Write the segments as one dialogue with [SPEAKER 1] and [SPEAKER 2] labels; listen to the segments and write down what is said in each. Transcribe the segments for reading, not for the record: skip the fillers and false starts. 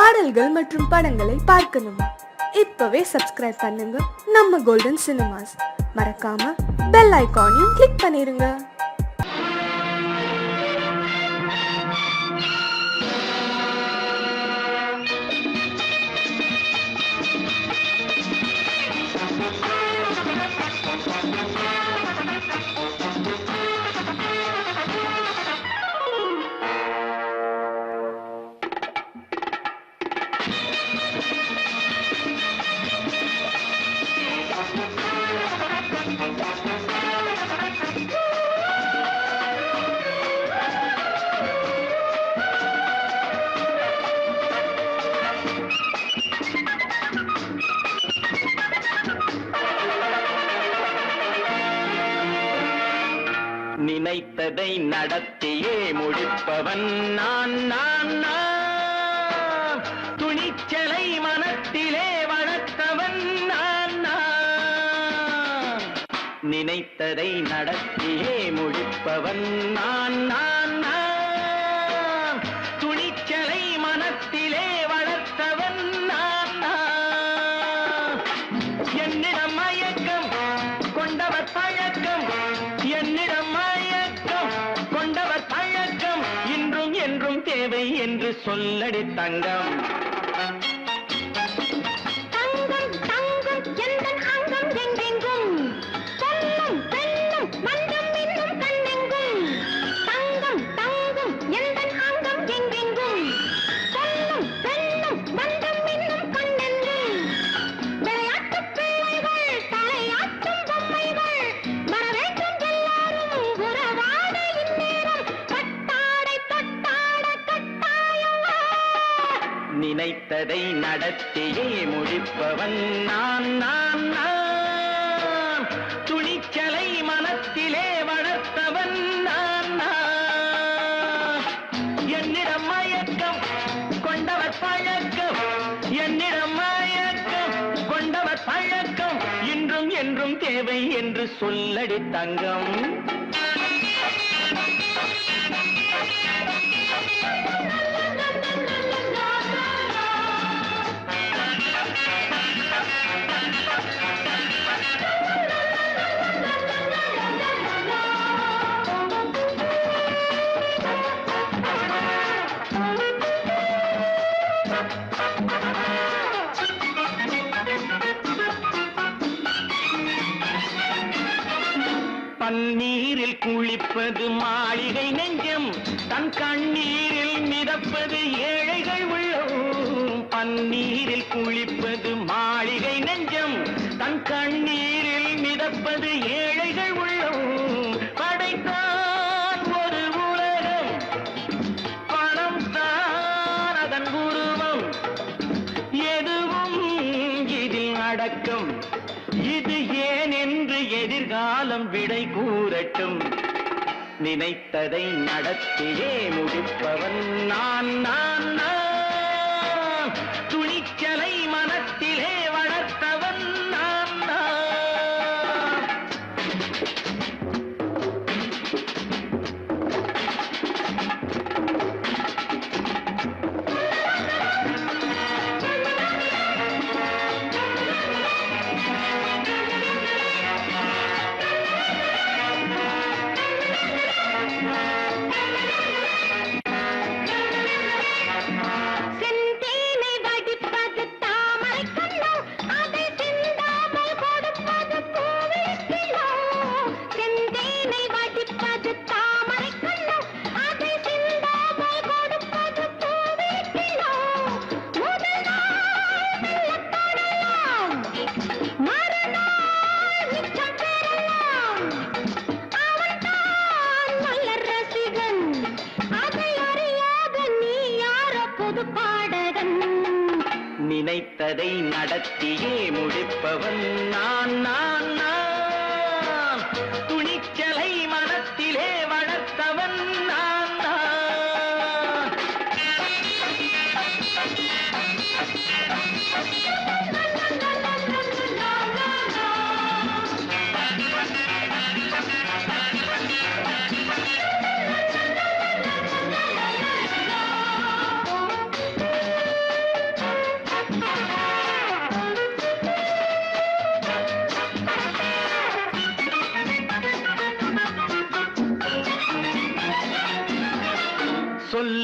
[SPEAKER 1] பாடல்கள் மற்றும் படங்களை பார்க்கணுமா? இப்பவே சப்ஸ்கிரைப் பண்ணுங்க நம்ம கோல்டன் சினிமாஸ். மறக்காம பெல் ஐகானையும் கிளிக் பண்ணிருங்க.
[SPEAKER 2] நினைத்ததை நடத்தியே முடிப்பவன் நான் நான் நான். துணிச்சலை மனத்திலே வளர்த்தவன் நான் நான். நினைத்ததை நடத்தியே முடிப்பவன் நான் நான் நான். துணிச்சலை மனத்திலே வளர்த்தவன் நான் நான். என்னிடம் மயக்கம் கொண்டவர் பழக்கம், என்னிடம் மயக்கம் கொண்டவர் பழக்கம், இன்றும் என்றும் தேவை என்று சொல்லடி தங்கம்.
[SPEAKER 3] தங்கம் தங்கம் எந்தன் அங்கம் எங்கெங்கும், பொன்னும் பெண்ணும் மன்றம் இன்னும் கண்ணெங்கும். தங்கம் தங்கம் எந்தன் அங்கம் எங்கெங்கும், பொன்னும் பெண்ணும் மன்றம் இன்னும் கண்ணெங்கும். விளையாட்டு பிள்ளைகள் தலையாட்டும் பொம்மைகள், வரவேற்கும் எல்லாரும் உறவாட இந்நேரம் கட்டாடை தொட்டாட கட்டாயவா.
[SPEAKER 2] நினைத்ததை நடத்தியே முடிப்பவன் நான் நான் நான். துணிச்சலை மனத்திலே வளர்த்தவன் நான் நான். என்னிடம் மயக்கம் கொண்டவர் பழக்கம், என்னிடம் மயக்கம் கொண்டவர் பழக்கம், இன்றும் என்றும் தேவை என்று சொல்லடி தங்கம். பன்னீரில் குளிப்பது மாளிகை நெஞ்சம், தன் கண்ணீரில் மிதப்பது ஏழைகள் உள்ளம். பன்னீரில் குளிப்பது மாளிகை நெஞ்சம், தன் கண்ணீரில் மிதப்பது ஏழைகள் உள்ளம். படைத்தான் ஒரு உலகம், பணம் தான் அதன் உருவம், எதுவும் இதில் அடக்கம். இது ஏன் என்று எதிர்காலம் விடை கூறட்டும். நினைத்ததை நடத்தியே முடிப்பவன் நான் நான் நான். துணிச்சலை மனத்திலே வளர்த்தவன் நான் நான்.
[SPEAKER 3] செந்தேனை வடிப்பது தாமரை கண்ணோ, அதை சிந்தாமல் கொடுப்பது பூவிக்கிலோ. செந்தேனை வடிப்பது தாமரை கண்ணோ, அதை சிந்தாமல் கொடுப்பது பூவிக்கிலோ. முதல் நாள் மெல்லத் தொடலாம், மறுநாள் மிச்சம் பெறலாம். அவன்தான் மலர் ரசிகன், அதை அறியாத நீ யாரோ புது பாடகன்.
[SPEAKER 2] நினைத்ததை நடத்தியே முடிப்பவன் நான் நான் நான். துணிச்சலை மனத்திலே வளர்த்தவன் நான் நான்.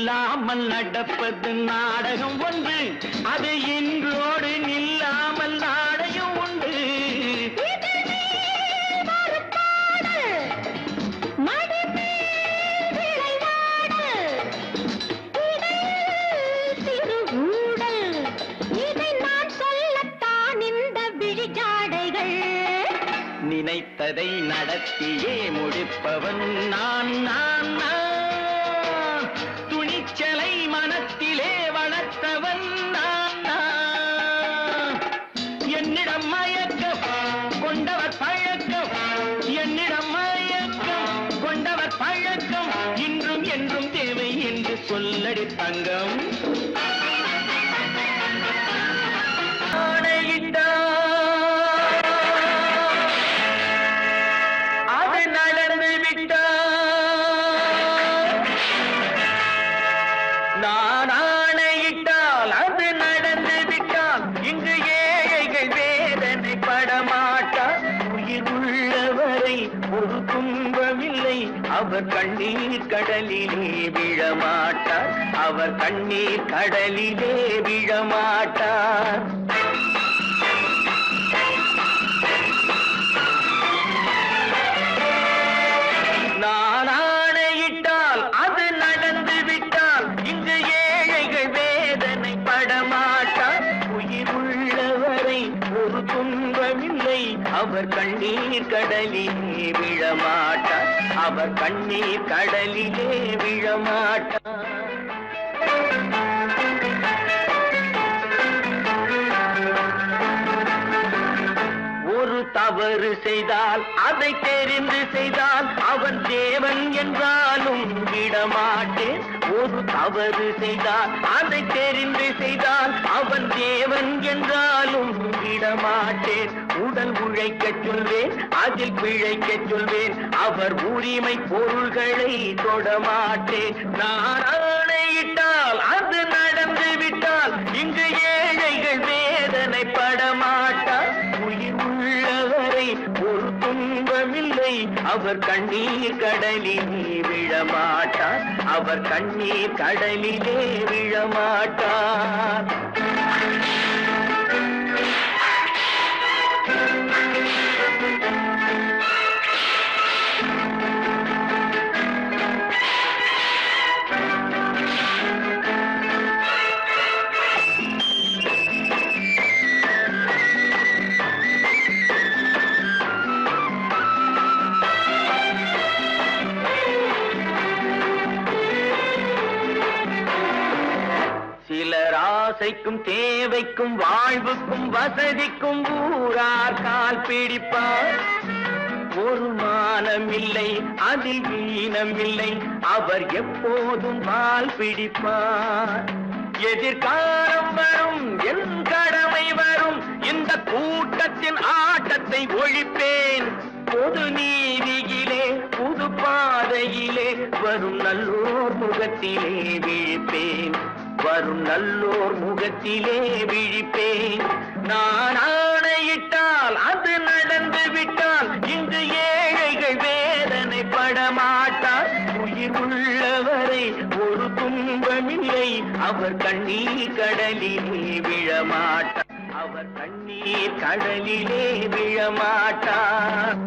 [SPEAKER 2] சொல்லாமல் நடப்பது நாடகம் ஒன்று, அது இன்றோடு நில்லாமல் நாடகம் உண்டு. நினைத்ததை நடத்தியே முடிப்பவன் நான் நான் நான். துணிச்சலை மனத்திலே வளர்த்தவன் நான் நான். என்னிடம் மயக்கம் கொண்டவர் பழக்கம், என்னிடம் மயக்கம் கொண்டவர் பழக்கம், இன்றும் என்றும் தேவை என்று சொல்லடி தங்கம். நான் ஆணையிட்டால் அது நடந்து விட்டால் இங்கு ஏழைகள் வேதனை படமாட்டார். உயிர் உள்ளவரை ஒரு துன்பமில்லை, அவர் கண்ணீர் கடலிலே விழமாட்டார், அவர் கண்ணீர் கடலிலே விழமாட்டார். நான் ஆணையிட்டால் அது நடந்து விட்டால் இங்கு ஏழைகள் வேதனை படமாட்டார். உயிர் உள்ளவரை ஒரு துன்பமில்லை, அவர் கண்ணீர் கடலிலே விழமாட்டார், அவர் கண்ணீர் கடலிலே விழமாட்டார். ஒரு தவறு செய்தால் அதை தெரிந்து செய்தால் அவன் தேவன் என்றாலும் விடமாட்டேன். ஒரு தவறு செய்தால் அதை தெரிந்து செய்தால் அவன் தேவன் என்றாலும் விடமாட்டேன். உடல் உழைக்கச் சொல்வேன், அதில் பிழைக்கச் சொல்வேன், அவர் உரிமை பொருள்களை தொடமாட்டேன். நான் ஆணையிட்டால் அது நடந்து விட்டால் இங்கு ஏழைகள் வேதனை படமாட்டார். உயிர் உள்ளவரை ஒரு துன்பமில்லை, அவர் கண்ணீர் கடலிலே விழமாட்டார், அவர் கண்ணீர் கடலிலே விழமாட்டார். சிலர் ஆசைக்கும் தேவைக்கும் வாழ்வுக்கும் வசதிக்கும் ஊரார் கால் பிடிப்பார். ஒரு மானம் இல்லை, அதில் ஈனம் இல்லை, அவர் எப்போதும் கால் பிடிப்பார். எதிர்காலம் வரும், என் கடமை வரும், இந்த கூட்டத்தின் ஆட்டத்தை ஒழிப்பேன். பொது நீதியிலே புது பாதையிலே வரும் நல்லோர் முகத்திலே விழிப்பேன், வரும் நல்லோர் முகத்திலே விழிப்பேன். நான் ஆணையிட்டால் அது நடந்து விட்டால் இங்கு ஏழைகள் வேதனை படமாட்டார். உயிர் உள்ளவரை ஒரு துன்பமில்லை, அவர் கண்ணீர் கடலிலே விழமாட்டார், அவர் கண்ணீர் கடலிலே விழமாட்டார்.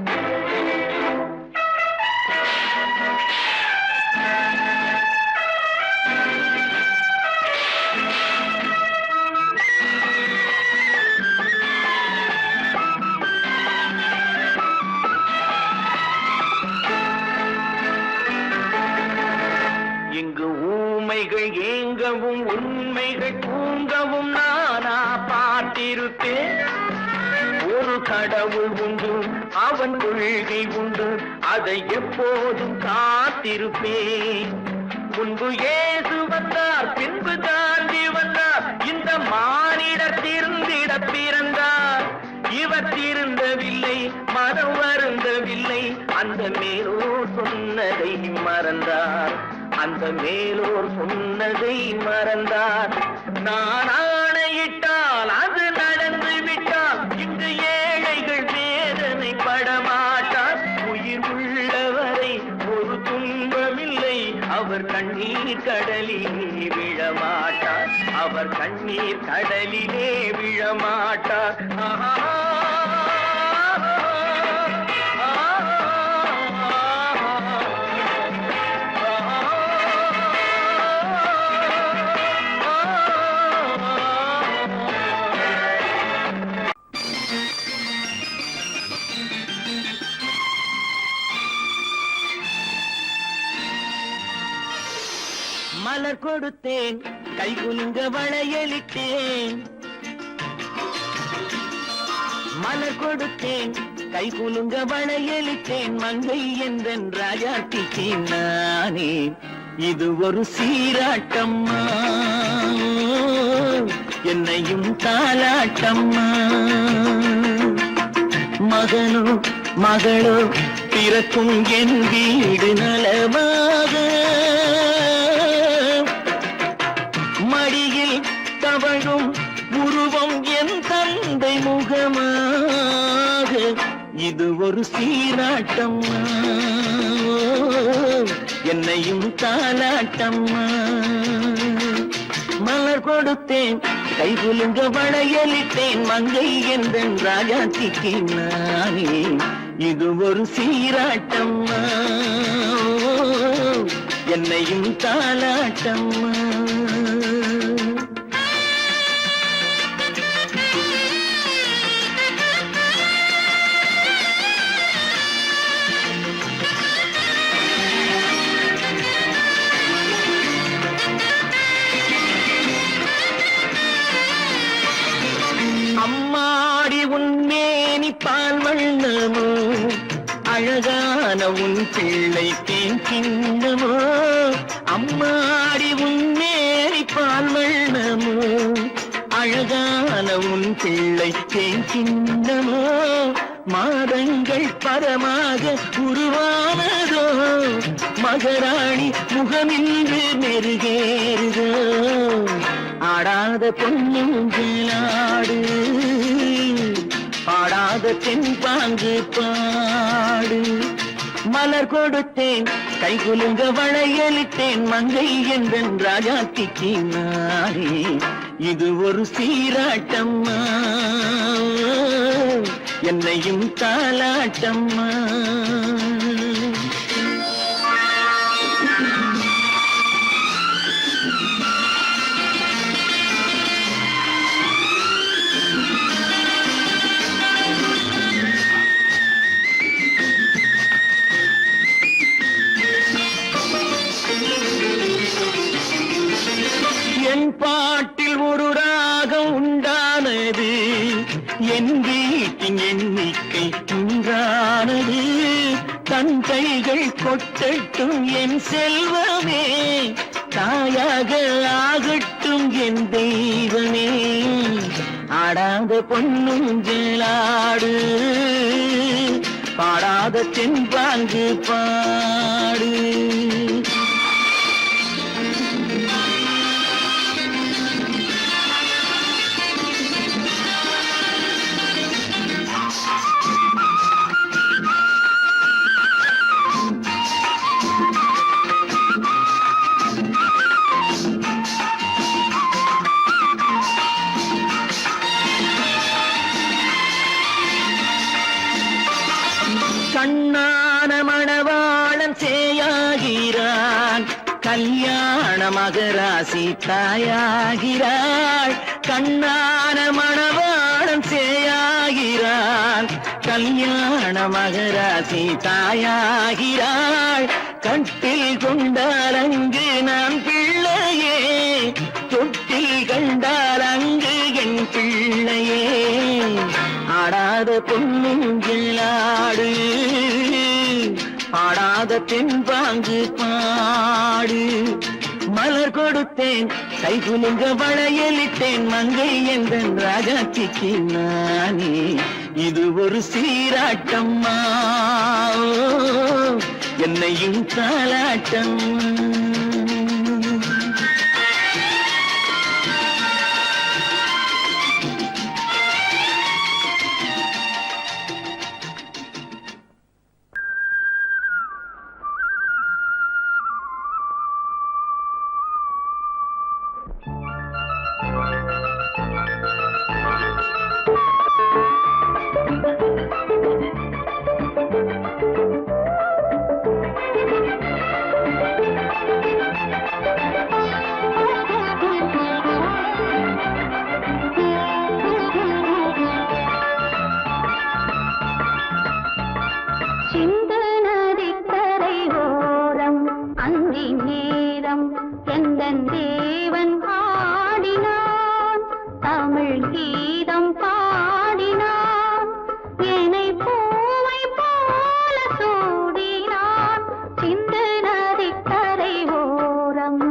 [SPEAKER 2] இங்கு ஊமைகள் ஏங்கவும் உண்மைகள் தூங்கவும் நானா பார்த்திருப்பேன். ஒரு கடவுள் உண்டு, அவன் கொள்கை உண்டு, அதை எப்போதும் காத்திருப்பேன். முன்பு இயேசு வந்தார், பின்பு காந்தி வந்தார், இந்த மானிடர் திருந்திட பிறந்தார். இவர் திருந்தவில்லை, மனம் வருந்தவில்லை, அந்த மேலோர் சொன்னதை மறந்தார், அந்த மேலோர் சொன்னதை மறந்தார். நான் ஆணையிட்டால் அது நடந்து விட்டால் இங்கு ஏழைகள் வேதனை படமாட்டார். உயிர் உள்ளவரை ஒரு துன்பமில்லை, அவர் கண்ணீர் கடலில் அவர் கண்ணீர் கடலிலே விழமாட்டார். மலர் கொடுத்தேன், கை குலுங்க வளையலிட்டேன். மலர் கொடுத்தேன், கை குலுங்க வளையலிட்டேன். மங்கை என்றன் ராஜாத்திக்கு நானே, இது ஒரு சீராட்டம்மா, என்னையும் தாலாட்டம்மா. மகனோ மகளோ பிறக்கும் என் வீடு நலமாக, மடியில் தவழும் உருவம் என் தந்தை முகமாக, இது ஒரு சீராட்டம்மா, என்னையும் தாலாட்டம்மா. மலர் கொடுத்தேன், கை குலுங்க வளையலிட்டேன். மங்கை என்றன் ராஜாத்திக்கு நானே, இது ஒரு சீராட்டம்மா, என்னையும் தாலாட்டம்மா. அம்மாடி உன்மேனி பால் வண்ணமோ, அழகான உன் பிள்ளை தேன் கிண்ணமோ. அம்மாடி உன்மேனி பால் வண்ணமோ, அழகான உன் பிள்ளை தேன் கிண்ணமோ. மாதங்கள் பரமாக உருவானதோ, மகராணி முகமின்று மெருகேறுதோ. ஆடாத பொன்னுங்களாடு, பாடாத தென்பாங்கு பாடு. மலர் கொடுத்தேன், கை குலுங்க வளையலிட்டேன். மங்கை என்றன் ராஜாத்திக்கு நானே, இது ஒரு சீராட்டம்மா, என்னையும் தாலாட்டம்மா. என் பாட்டில் ஒரு ராகம் உண்டானது, என் வீட்டின் எண்ணிக்கை உண்டானது. தன் கைகள் கொட்டட்டும் என் செல்வமே, தாயாக ஆகட்டும் என் தெய்வமே. ஆடாத பொன்னுங்களாடு, பாடாத தென்பாங்கு பாடு. கண்ணான மணவாளன் சேயாகிறான், கல்யாண மகராசி தாயாகிறாள். கண்ணான மணவாளன் சேயாகிறான், கல்யாண மகராசி தாயாகிறாள். கட்டில் கொண்டால் அங்கு நான் பிள்ளையே, தொட்டில் கண்டால் அங்கு என் பிள்ளையே. ஆடாத பொன்னுங்களாடு, பாடாத தென்பாங்கு பாடு. மலர் கொடுத்தேன், கை குலுங்க வளையலிட்டேன். மங்கை என்றன் ராஜாத்திக்கு நானே, இது ஒரு சீராட்டம்மா, என்னையும் தாலாட்டம்.
[SPEAKER 3] தமிழ் கீதம் பாடினான் என்னை பூவை போல சூடினான் சிந்து நதிக்கரை ஓரம்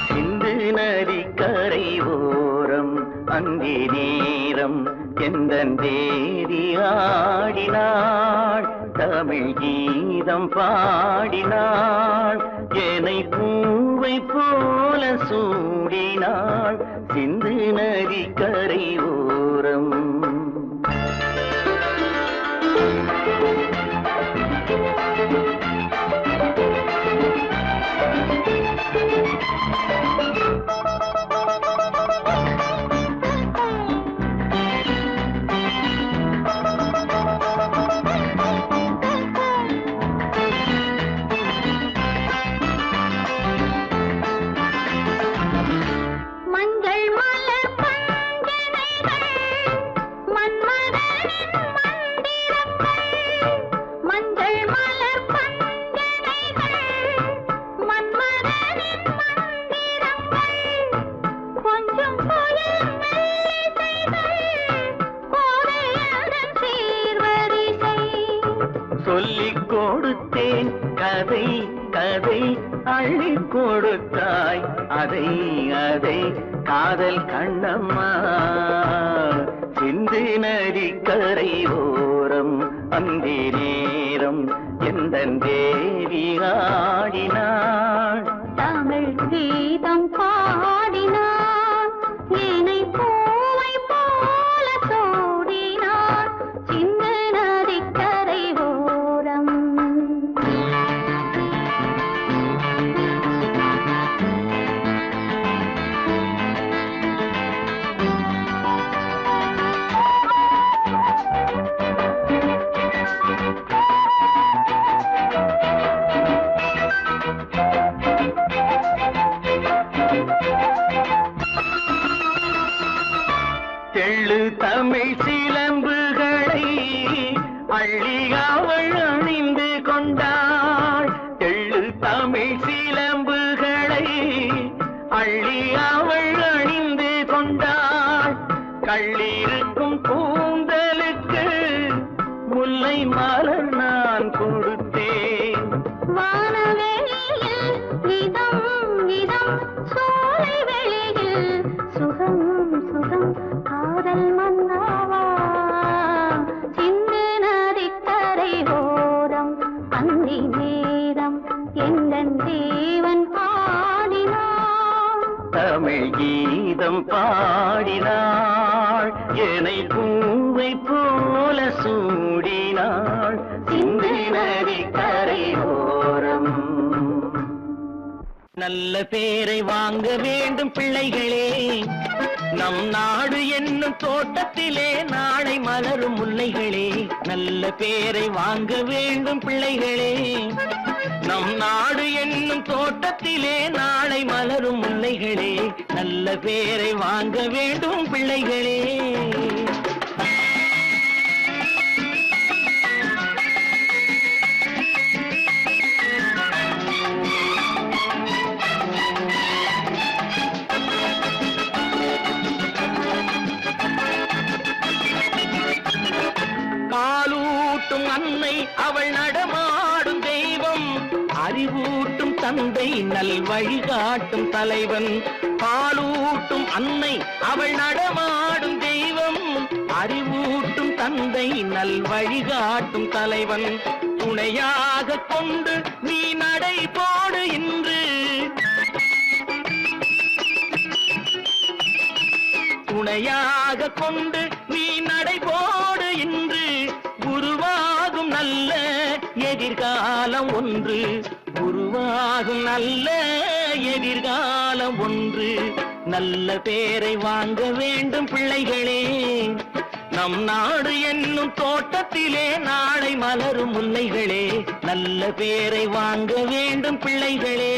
[SPEAKER 2] சிந்து நதிக்கரை ஓரம் அந்தி நேரம் எந்தன் தேவி ஆடினாள் தமிழ் கீதம் பாடினாள் என்னை பூவை போல சூடினாள் சிந்து நதிக்கரை ஓரம்
[SPEAKER 3] மஞ்சள் மலர் பஞ்சனைகள் மன்மதனின் மந்திரங்கள் மஞ்சள் மலர் பஞ்சனைகள் மன்மதனின் மந்திரங்கள் கொஞ்சம் புயல் மெல்லிசைகள் கோதையதன் சீர்வரிசை
[SPEAKER 2] சொல்லிக் கொடுத்தேன் கதை கதை அள்ளி கொடுத்தாய் அதை அதை காதல் கண்ணம்மா சிந்து நதிக்கரை ஓரம் அந்தி நேரம் எந்தன் தேவி ஆடினாள்
[SPEAKER 3] தமிழ் கீதம் பாடினான் என்னை பூவை போல சூடினான் சிந்து நதிக்கரை ஓரம்
[SPEAKER 2] தெள்ளு தமிழ் சிலம்புகளை அள்ளி அவள் அணிந்து கொண்டாள் தெள்ளு தமிழ் சிலம்புகளை அள்ளி அவள் அணிந்து கொண்டாள் கள்ளிருக்கும் கூந்தலுக்கு முல்லை மலர் நான் கொடுத்தேன்
[SPEAKER 3] வானவெளியில் இதம் இதம் சோலை வெளியில் சுகம் சுகம் காதல் மன்னாவா சிந்து நதிக்கரை ஓரம் அந்தி நேரம் எந்தன் தேவன் பாடினான்
[SPEAKER 2] தமிழ் கீதம் பாடினாள் என்னை பூவை போல சூடினாள் சிந்து நதிக்கரை ஓரம் நல்ல பேரை வாங்க வேண்டும் பிள்ளைகளே நம் நாடு என்னும் தோட்டத்திலே நாளை மலரும் முல்லைகளே நல்ல பேரை வாங்க வேண்டும் பிள்ளைகளே நம் நாடு என்னும் தோட்டத்திலே நாளை மலரும் முல்லைகளே நல்ல பேரை வாங்க வேண்டும் பிள்ளைகளே காலூட்டும் அன்னை அவள் நடமாடும் தெய்வம் அறிவூட்டும் தந்தை நல் வழிகாட்டும் தலைவன் பாலூட்டும் அன்னை அவள் நடமாடும் தெய்வம் அறிவூட்டும் தந்தை நல் வழிகாட்டும் தலைவன் துணையாக கொண்டு நீ நடை போடு இன்று துணையாக கொண்டு நீ நடை போடு இன்று உருவாகும் நல்ல எதிர்காலம் ஒன்று உருவாகும் நல்ல எதிர்காலம் ஒன்று நல்ல பேரை வாங்க வேண்டும் பிள்ளைகளே நம் நாடு என்னும் தோட்டத்திலே நாளை மலரும் முல்லைகளே நல்ல பேரை வாங்க வேண்டும் பிள்ளைகளே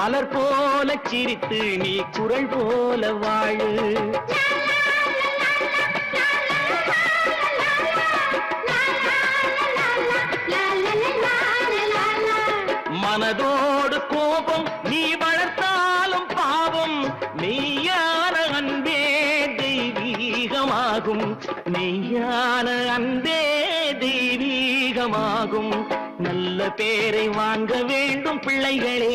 [SPEAKER 2] மலர் போல சிரித்து நீ குரல் போல வாழு. மனதோடு கோபம் நீ வளர்த்தாலும் பாவம், மெய்யான அன்பே தெய்வீகமாகும். மெய்யான அன்பே தெய்வீகமாகும். நல்ல பேரை வாங்க வேண்டும் பிள்ளைகளே.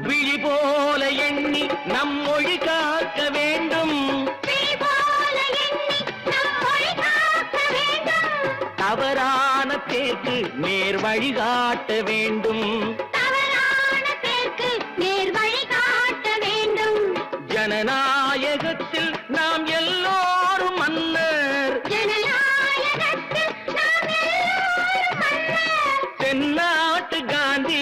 [SPEAKER 2] விழி போல எண்ணி நம் மொழி காக்க வேண்டும். தவறான பேருக்கு நேர் வழிகாட்ட வேண்டும். ஜனநாயகத்தில் நாம் எல்லோரும் மன்னர். தென்னாட்டு காந்தி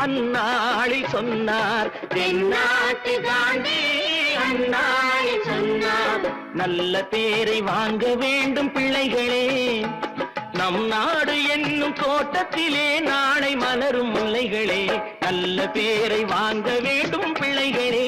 [SPEAKER 2] அந்நாளில் சொன்னார். தென்னாட்டு காந்தி அந்நாளில் சொன்னார். நல்ல பேரை வாங்க வேண்டும் பிள்ளைகளே. நம் நாடு என்னும் தோட்டத்திலே நாளை மலரும் முல்லைகளே. நல்ல பேரை வாங்க வேண்டும் பிள்ளைகளே.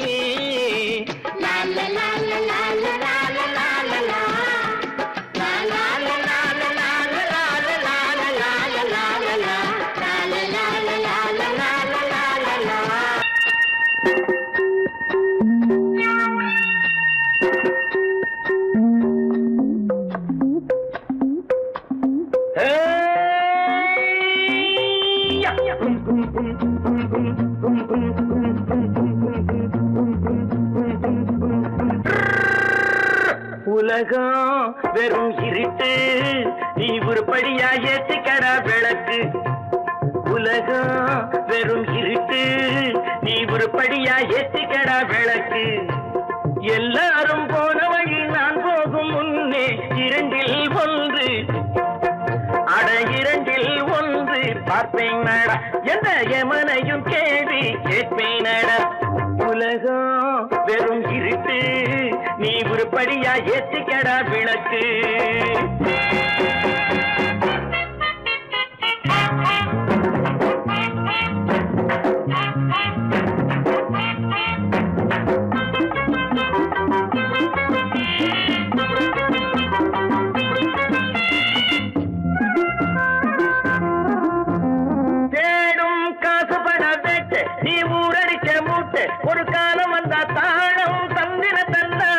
[SPEAKER 2] உலகம் வெறும் இருட்டு, நீ உருப்படியா ஏத்திக்கடா விளக்கு. உலகம் வெறும் இருட்டு, நீ உருப்படியா ஏத்திக்கடா விளக்கு. எல்லாரும் போன வழி நான் போகும் முன்னே இரண்டில் ஒன்று, அட இரண்டில் ஒன்று பார்ப்பேன் நட. எந்த எமனையும் கேள்வி கேட்பேன் நட. உலகம் வெறும் இருட்டு, நீ உருப்படியா ஏத்திக்கடா விளக்கு. தேடும் காசு பண வேட்டு, நீ ஊரடிச்ச மூட்டு. ஒரு காலம் வந்தா தாழம் தந்தின தந்தா.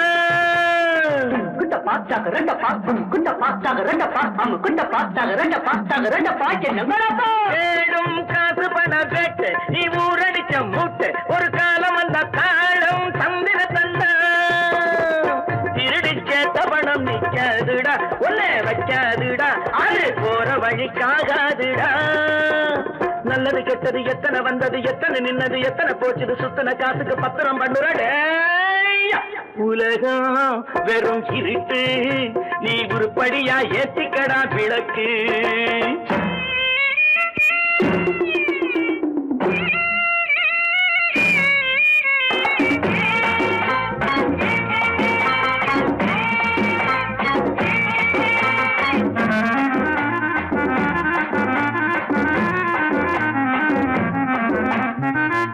[SPEAKER 4] குண்ட பாச்சாக ரெண்ட பாக்கும், குண்ட பாச்சாக ரெண்ட பாக்கும், குண்ட பாச்சாக ரெண்ட பாச்சாக ரெண்ட பாக்க நம்பரப்பா.
[SPEAKER 2] தேடும் காசு பண வேட்டு, நீ ஊரடிச்ச மூட்டு. ஒரு காலம் வந்தா தாழம் தந்தின தந்தா. திருடிச்ச தவணம் நிக்காதுடா, ஒன்னே வைக்காதுடா. அது போற வழிக்காகாதுடா. நல்லது கெட்டது எத்தனை வந்தது, எத்தனை நின்னது, எத்தனை போச்சுது. சுத்தன காசுக்கு பத்திரம் பண்ணுறடே. உலகம் வெறும் இருட்டு, நீ உருப்படியா ஏத்திக்கடா விளக்கு.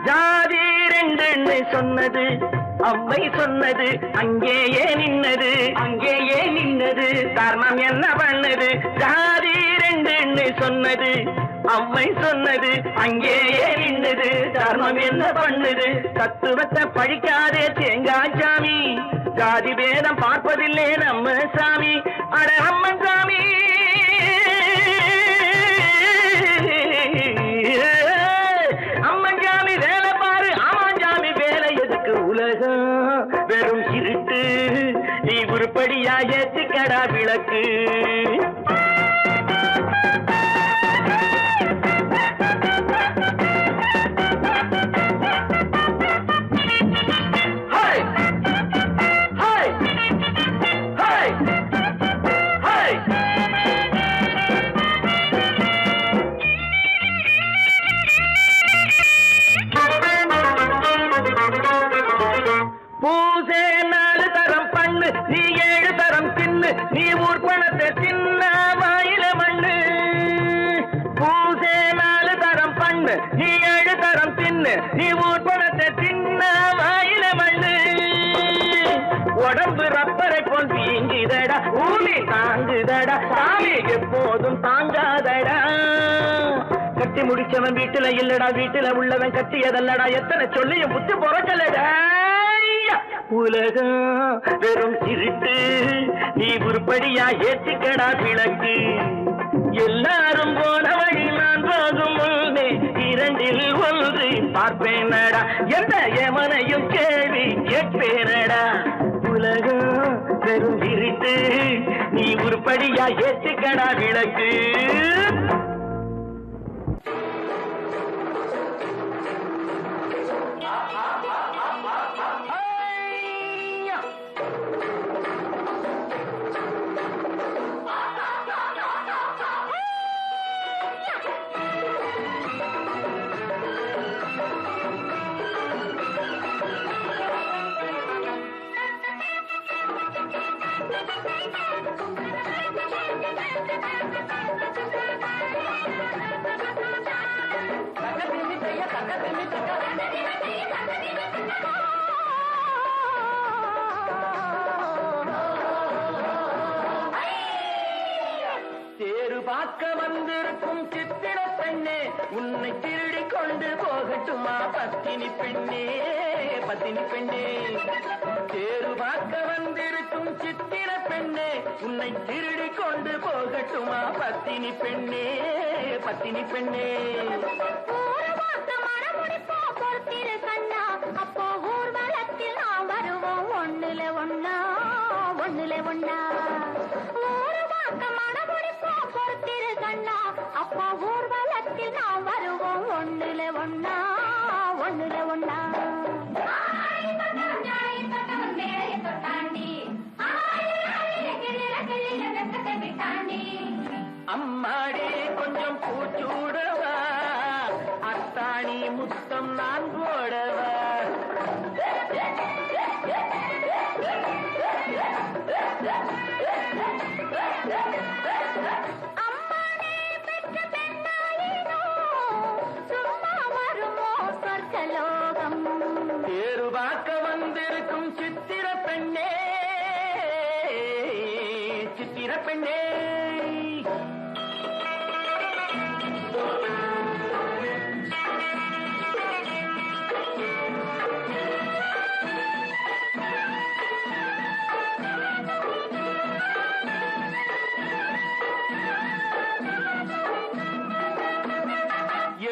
[SPEAKER 2] ஜாதி ரெண்டு சொன்னது அம்மை சொன்னது, அங்கேயே நின்னது, அங்கேயே நின்னது. தர்மம் என்ன பண்ணது? ஜாதி ரெண்டு சொன்னது அம்மை சொன்னது, அங்கேயே நின்னது. தர்மம் என்ன பண்ணுது? தத்துவத்தை படிக்காதே தேங்காய் சாமி. ஜாதி பேதம் பார்ப்பதில்லை நம்ம சாமி. அட அம்மன் சாமி. அம்மன் சாமி வேலை பாரு, ஆமான் சாமி வேலை எதுக்கு? உலகம் வெறும் இருட்டு, நீ உருப்படியா ஏத்திக்கடா விளக்கு. பூசே 4 தரம் பண்ணு நீ 7 தரம் தின்னு நீ ஊர் பணத்தை தின்ன வாயில மண்ணு பூசே 4 தரம் பண்ணு நீ 7 தரம் தின்னு நீ ஊர் பணத்தை தின்ன வாயில மண்ணு உடம்பு ரப்பரை போல் வீங்குதடா ஊமி தாங்குதடா சாமி எப்போதும் தாங்காதடா கட்டி முடிச்சவன் வீட்டுல இல்லடா வீட்டுல உள்ளவன் கட்டியதல்லடா எத்தனை சொல்லியும் புத்தி பொறக்கலடா உலகம் வெறும் திருட்டு நீ உருப்படியா ஏற்றிக்கடா விளக்கு எல்லாரும் போன வழி நான் போகும் முன்னே 2 ஒன்று பார்ப்பேனடா எந்த எமனையும் கேள்வி கேட்பேனடா உலகம் வெறும் இருட்டு நீ உருப்படியா ஏற்றிக்கடா விளக்கு பார்க்க வந்திருக்கும் சித்திர பெண்ணே உன்னை திருடி கொண்டு போகட்டுமா பத்தினி பெண்ணே பத்தினி பெண்ணே தேரு பார்க்க வந்திருக்கும் சித்திர பெண்ணே உன்னை திருடி கொண்டு போகட்டுமா பத்தினி பெண்ணே பத்தினி பெண்ணே
[SPEAKER 3] அப்போ ஊர்வலத்தில் நாம் வருவோம் ஒண்ணுல ஒண்ணா ஒண்ணுல ஒண்ணா அப்பா ஊர்வலத்தில் நாம் வருவோம் ஒண்ணுல ஒண்ணா ஒண்ணுல ஒண்ணா
[SPEAKER 2] அம்மாடி கொஞ்சம் பூச்சூடவா அத்தாணி முத்தம் நான் போடவா தேரு பார்க்க வந்திருக்கும் சித்திர பெண்ணே சித்திர பெண்ணே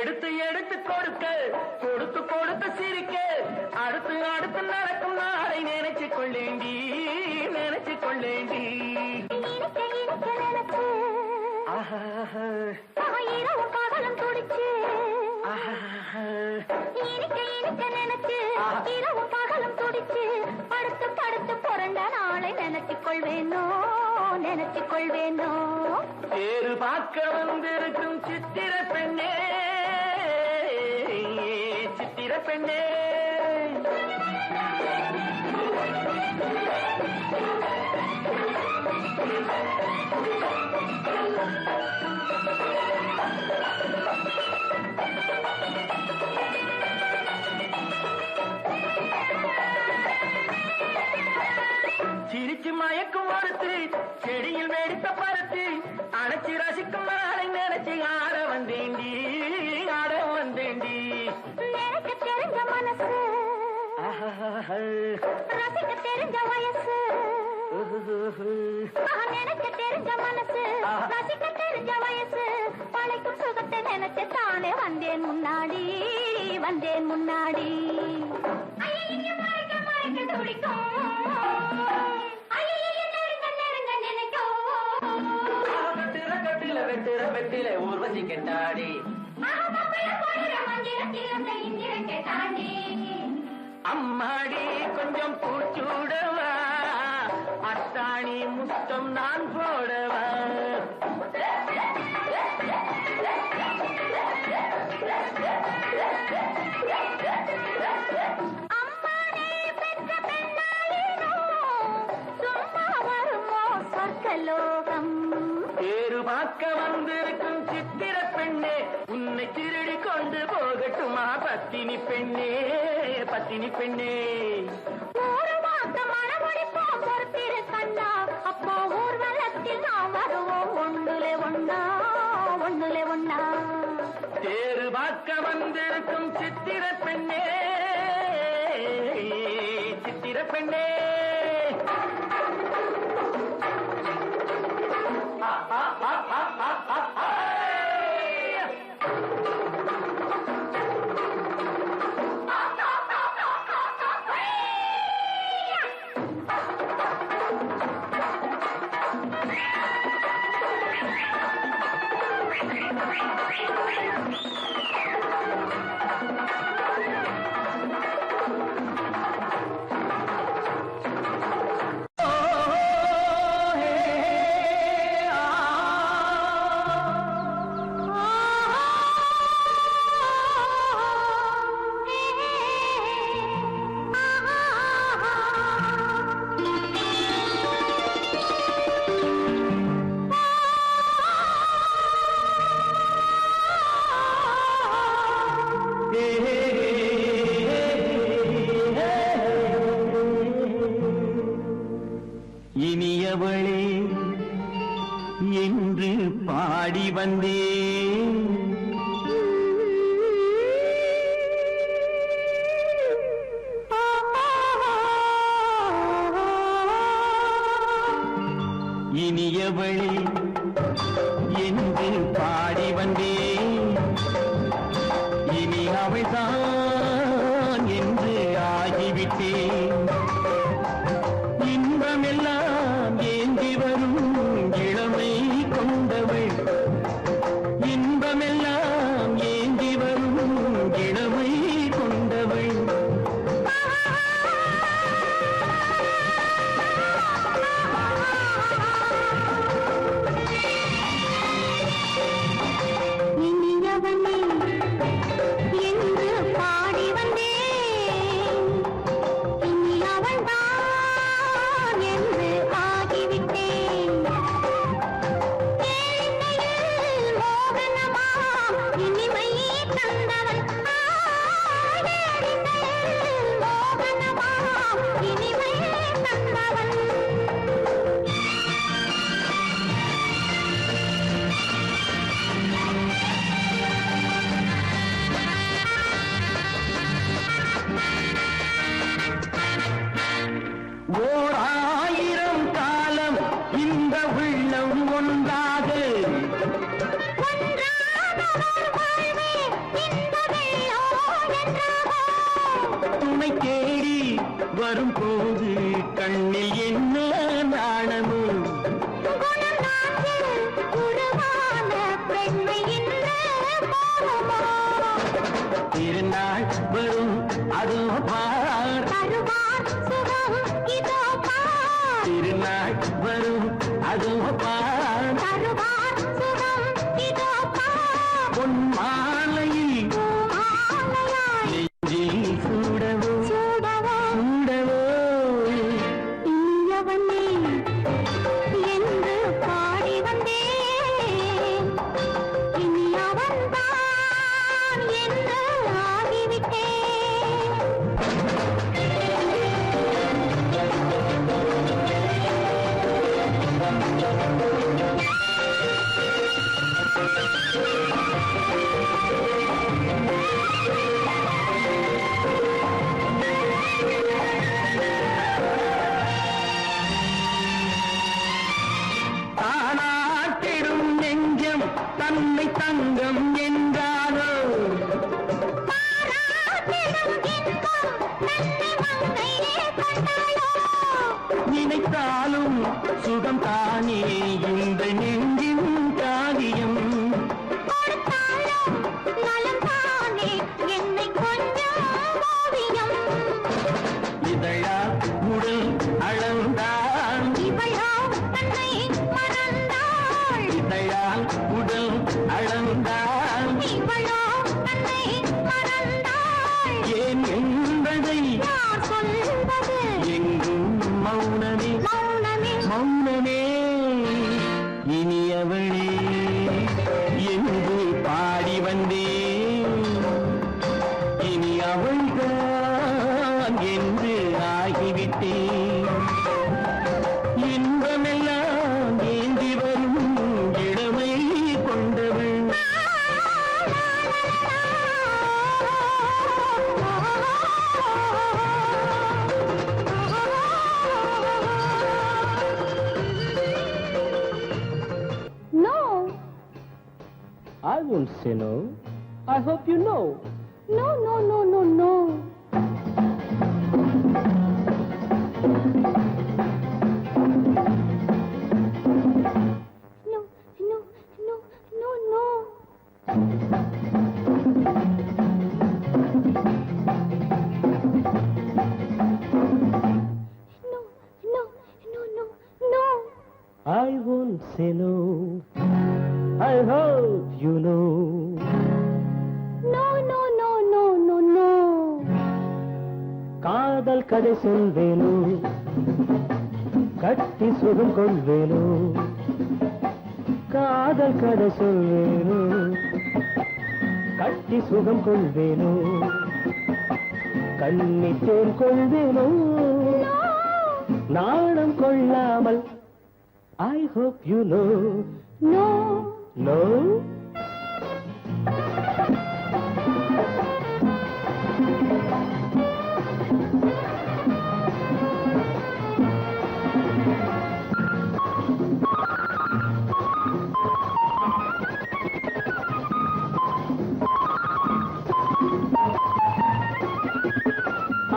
[SPEAKER 2] எடுத்து எடுத்து கொடுக்க கொடுத்து கொடுத்து சிரிக்க அடுத்து அடுத்து நடக்கும் நாளை நினைச்சு கொள்ளேண்டி நினைச்சு கொள்ளேண்டி
[SPEAKER 3] இரவும் பகலும் துடிச்சு நினைச்சு இரவும் பகலும் துடிச்சு படுத்து படுத்து புரண்ட நாளை நினைச்சுக் கொள்வேனோ நினைச்சுக் கொள்வேனோ
[SPEAKER 2] தேரு பார்க்க வந்திருக்கும் சித்திர பெண்ணே சித்திர பெண்ணே சிரிச்சு மயக்கும் மறுத்து செடியில் வெடித்த பருத்து அணைச்சி ரசிக்கும் நாளை நினைச்சு ஆட வந்தேண்டி ஆட வந்தேண்டி
[SPEAKER 3] எனக்கு தெரிஞ்ச மனசு ரசிக்க தெரிஞ்ச வயசு எனக்கு தெரிஞ்ச மனசு ரசிக்க தெரிஞ்ச வயசு பழைக்கும் சுகத்தை நினைச்சு தானே வந்தேன் முன்னாடி வந்தேன் முன்னாடி
[SPEAKER 2] வெட்டில ஊர்வசி கெட்டாடி அம்மாடி கொஞ்சம் பூச்சூடவா அத்தாணி முத்தம் நான் போடவா
[SPEAKER 3] அம்மானே பெற்ற பெண்
[SPEAKER 2] பார்க்க வந்திருக்கும் சித்திர பெண்ணே உன்னை திருடி கொண்டு போகட்டுமா பத்தினி பெண்ணே பத்தினி பெண்ணே
[SPEAKER 3] ஒரு மாசம் மனமுடிப்போம் பொறுத்திரு கண்ணா அப்போ ஊர்வலத்தில் நாம் வருவோம் ஒண்ணுலே ஒண்ணா ஒண்ணுலே ஒண்ணா
[SPEAKER 2] தேரு பார்க்க வந்திருக்கும் சித்திர பெண்ணே சித்திர பெண்ணே இனியவளே என்று பாடி வந்தேன் இனியவளே என்று பாடி வந்தேன் இனி அவள்தான் என்று ஆகிவிட்டேன் இன்பமெல்லாம் ஏந்தி வரும் இளமை கொண்டவள் இன்பமெல்லாம் ஏந்தி வரும் இளமை கொண்டவள்
[SPEAKER 3] இனியவனே என்று பாடி வந்தேன் இனி அவள்தான் என்று ஆகிவிட்டேன் ஏழையில் மோகனமாம் இனிமை தந்தவன் ஏழையில் மோகனமாம் இனிமை தந்தவன்
[SPEAKER 2] ஓர் ஆயிரம் காலம் இந்த உள்ளம் ஒன்றாக துணை தேடி வரும்போது கண்ணில் என்ன நாணமோ திருநாள் வரும் அதோ பார் திருநாள் வரும் அதோ பார் பொன் மாலையில் நெஞ்சில் சூடவோ சூடவோ
[SPEAKER 3] என்று பாடி வந்தேன் இனி அவன்தான் என்று ஆகிவிட்டேன்
[SPEAKER 2] தானாட்டிடும் நெஞ்சம் தன்னை தங்கம் என்றாரோ நினைத்தாலும் சுகம் தானே இந்த நெஞ்சின் காரியம் இதழா உடல் அளந்தான் இதழால் உடல் அளந்தான் ஏன் என்பதை எங்கும் மௌனமே மௌனமே இனியவளே ஆகிவிட்டேன். இன்பமெல்லாம் ஏந்தி வரும் இளமை கொண்டவள்.
[SPEAKER 3] No,
[SPEAKER 2] I won't say no. I hope you know.
[SPEAKER 3] no, no, no, no, no. No, no, no, no, no. No, no, no, no, no.
[SPEAKER 2] I won't say no. I hope you know.
[SPEAKER 3] No, no, no, no, no, no.
[SPEAKER 2] காதல் கதை சொல்வேனோ, கட்டி சுகம் கொள்வேனோ. காதல் கதை சொல்வேனோ, கட்டி சுகம் கொள்வேனோ. கன்னித்தேன் கொள்வேனோ, நாணம் கொள்ளாமல். I hope you know.
[SPEAKER 3] No.
[SPEAKER 2] No?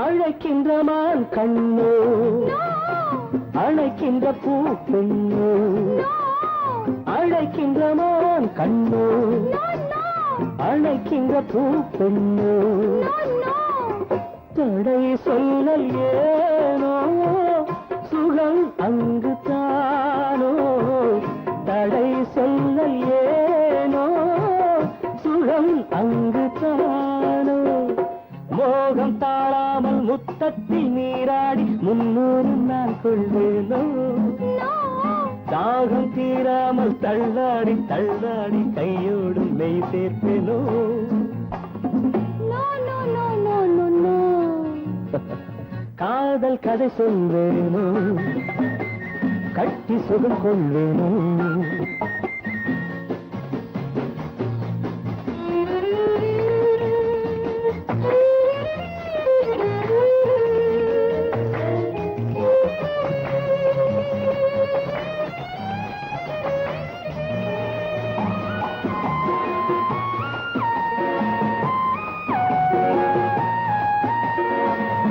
[SPEAKER 2] அழைக்கின்ற மான் கண்ணோ, அழைக்கின்ற பூ பெண்ணோ. அழைக்கின்ற மான் கண்ணோ, அழைக்கின்ற பூ பெண்ணோ. தடை சொல்லல் ஏனோ, சுகம் அங்கு தானோ. தடை சொல்லல் ஏனோ, சுகம் அங்கு தானோ. மோகம் தாழாமல் முத்தத்தில் நீராடி 300 நாள் கொள்வேனோ. தாகம் தீராமல் தள்ளாடி தள்ளாடி கையோடும் மெய் சேர்ப்பேனோ.
[SPEAKER 3] No, no, no, no, no, no.
[SPEAKER 2] காதல் கதை சொல்வேனோ, கட்டி சுகம் கொள்வேனோ.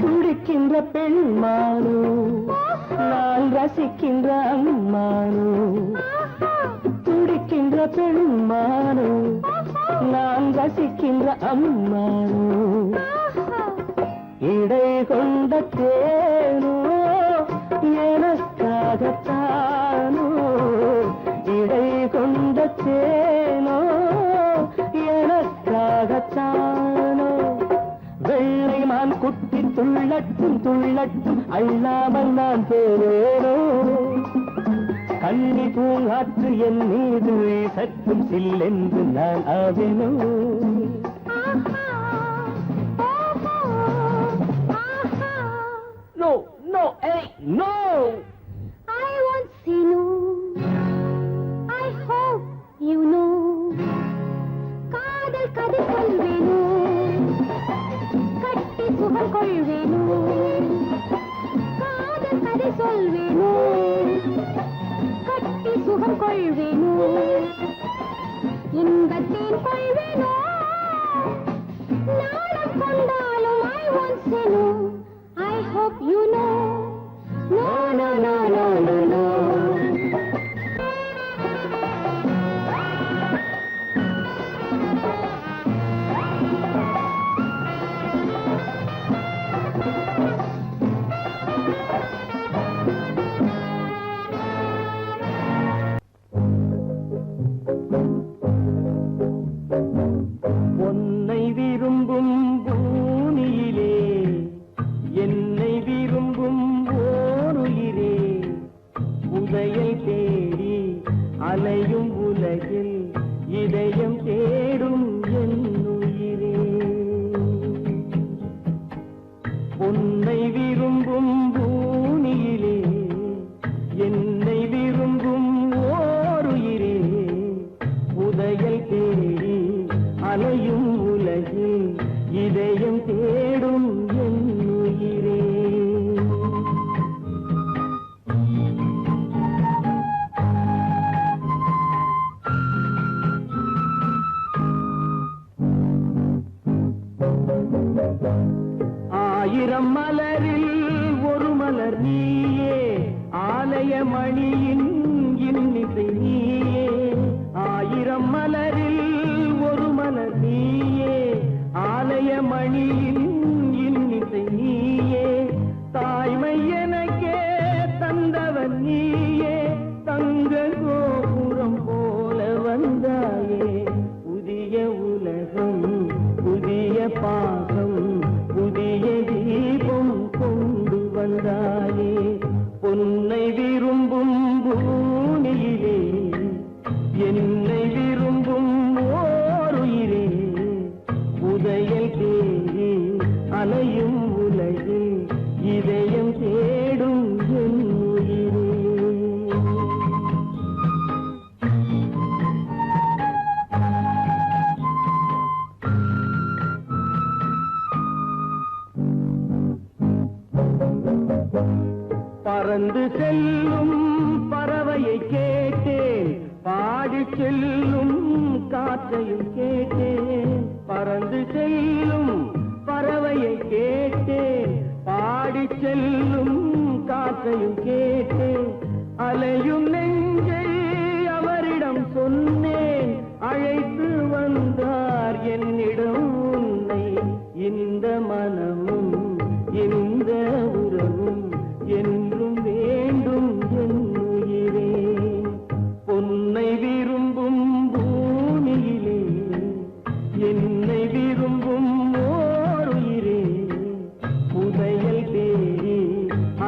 [SPEAKER 2] துடிக்கின்ற பெண்மானோ, நான் ரசிக்கின்ற அம்மானோ. துடிக்கின்ற பெண்மானோ, நான் ரசிக்கின்ற அம்மானோ. இடை கொண்ட தேனோ, எனக்காகத்தானோ. இடை கொண்ட தேனோ, எனக்காகத்தானோ. வெள்ளை மான் குட்டி துள்ளட்டும் துள்ளட்டும், அள்ளாமல் நான் போவேனோ. கன்னி பூங்காற்று என் மீது சற்றும் சில்லென்று நான் ஆவேனோ. No, no, hey, no.
[SPEAKER 3] I won't say no. I hope you know. காதல் கதை சொல்வேனோ, கட்டி சுகம் கொள்வேனோ. காதல் கதை சொல்வேனோ, கட்டி சுகம் கொள்வேனோ. இன்பத்தேன் கொள்வேனோ, நாளம் கொண்டாலும் I won't say no. I hope you know. No, no, no, no, no, no.
[SPEAKER 2] உன்னை விரும்பும் பூமியிலே என்னை விரும்பும் மலர் நீயே ஆலய மணியின் இன்னிசை நீயே ஆயிரம் மலரில் ஒரு மலர் நீயே ஆலய மணியின் இன்னிசை நீயே தாய்மை எனக்கே தந்தவன் நீயே தங்க கோபுரம் போல வந்தாயே புதிய உலகம் புதிய பாசம் புதிய தீபம் கொண்டு வந்தாயே பொன்னை விரும்பும் பூமியிலே என்னை விரும்பும் ஓருயிரே உதயல் தேடி அலையும் உலகில் இதயம் தேடும் என் உயிரே பறந்து செல்லும் பறவையை கேட்டேன் பாடி செல்லும் காற்றையும் கேட்டேன் பறந்து செல்லும் பறவையை கேட்டேன் பாடி செல்லும் காற்றையும் கேட்டேன் அலையும் நெஞ்சை அவரிடம் சொன்னேன் அழைத்து வந்தார் என்னிடம் உன்னை இந்த மனமும் இந்த உறவும் என்றும் வேண்டும் என் உயிரே பொன்னை விரும்பும் பூமியிலே என்னை விரும்பும் ஓருயிரே புதையல் தேடி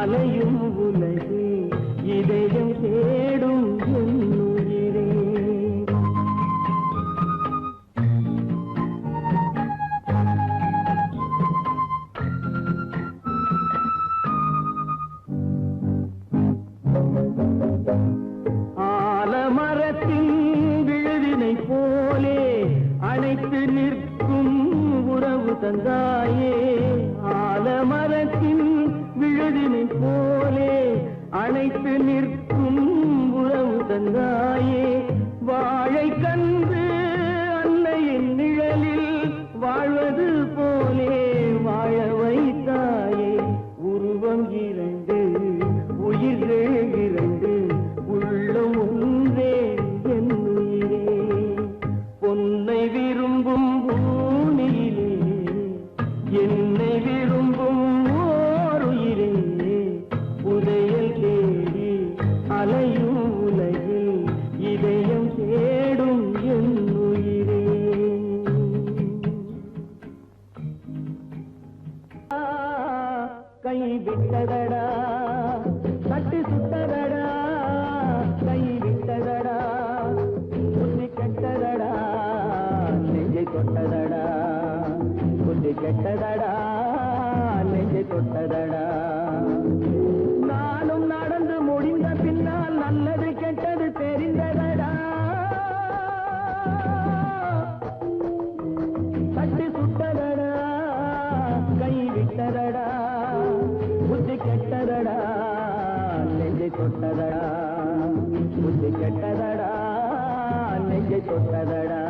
[SPEAKER 2] அலையும் உலகு இதயம் தேடும் என் உயிரே ஆலமரத்தின் விழுதினை போலே அணைத்து நிற்கும் உறவு தந்தாயே ஆலமரத்தின் விழுதினை போலே அணைத்து நிற்கும் உறவு தந்தாயே வாழை கன்று அன்னையின் நிழலில் வாழ்வது போலே வாழ வைத்தாயே உருவம் இரண்டு உயிர்கள் இரண்டு உள்ளம் ஒன்றே என் உயிரே பொன்னை விரும்பும் பூமியிலே என்னை விரும்பும் ஓருயிரே உதயல் தேடி அலையும் உலகில் இதயம் தேடும் என் உயிரே கை விட்டதடா தட்டி சுட்டதடா கை விட்டதடா புத்தி கெட்டதடா நெஞ்சை தொட்டதடா புத்தி கெட்டதடா நெஞ்சை தொட்டதடா நானும் நடந்து முடிந்த பின்னால் நல்லது கெட்டது தெரிந்ததடா தட்டி சுட்டதடா கை விட்டதடா புத்தி கெட்டதடா நெஞ்சை தொட்டதடா புத்தி கெட்டதடா நெஞ்சை தொட்டதடா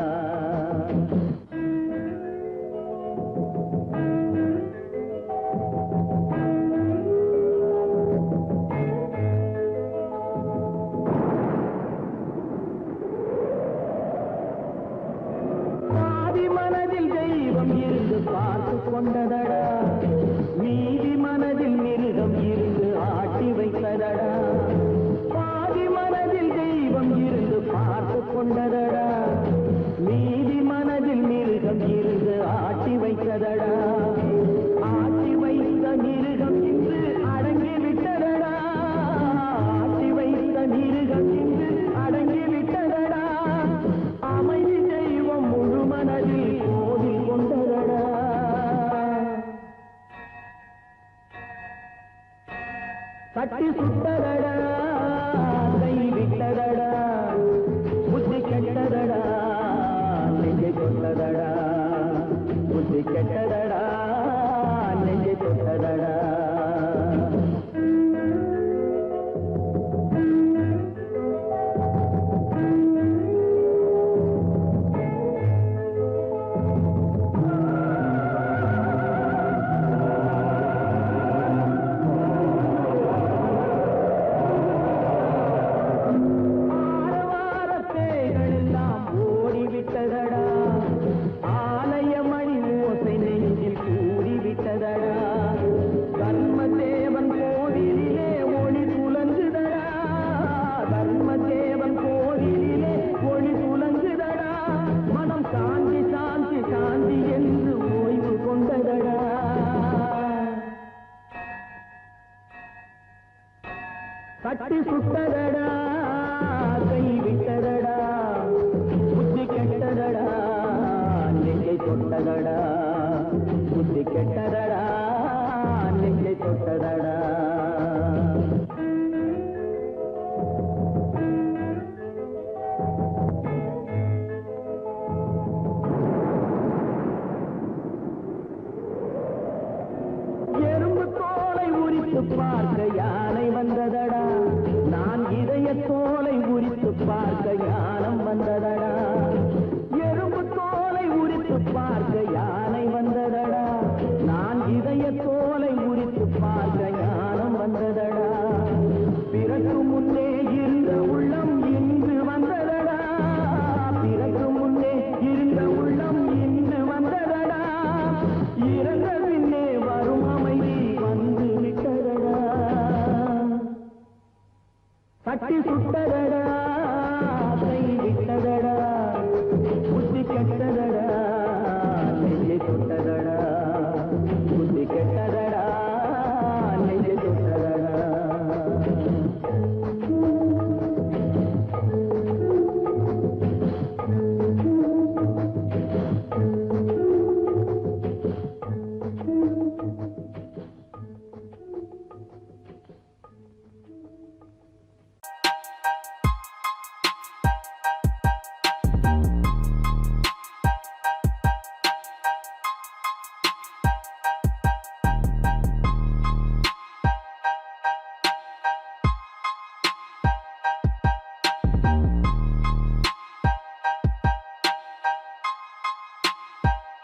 [SPEAKER 2] பாதி மனதில் தெய்வம் இருந்து பார்த்து கொண்டதடா மீதி மனதில் மிருகம் இருந்து ஆட்டி வைத்ததடா பாதி மனதில் தெய்வம் இருந்து பார்த்து கொண்டதடா மீதி மனதில் மிருகம் இருந்து ஆட்டி வைத்ததடா ஆட்டி வைத்த மிருகம் இன்று அடங்கி விட்டதடா ஆட்டி வைத்த மிருகம் இன்று அடங்கி விட்டதடா அமைதி தெய்வம் முழு மனதில் கோவில் கொண்டதடா தட்டி சுட்டதடா கை விட்டதடா புத்தி கெட்டதடா நெஞ்சை தொட்டதடா புத்தி கெட்டதடா நெஞ்சை தொட்டதடா கட்டி சுட்டதடா கை விட்டதடா புத்தி கெட்டதடா நெஞ்சை தொட்டதடா புத்தி கெட்டதடா நெஞ்சை தொட்டதடா எறும்பு தோலை உரித்து பார்க்க யானை வந்ததடா நான் இதய தோலை உரித்து பார்க்க யானம் வந்ததடா எறும்பு தோலை உரித்து பார்க்க யானை வந்ததடா நான் இதய தோலை உரித்து பார்க்க ஞானம் வந்ததடா பிறகு முன்னே இருந்த உள்ளம் இன்று வந்ததடா பிறகு முன்னே இருந்த உள்ளம் இன்று வந்ததடா இறந்த பின்னே வரும் அமைதி வந்து விட்டதடா கட்டி சுட்டதடா கை விட்டதடா புத்தி கெட்டதடா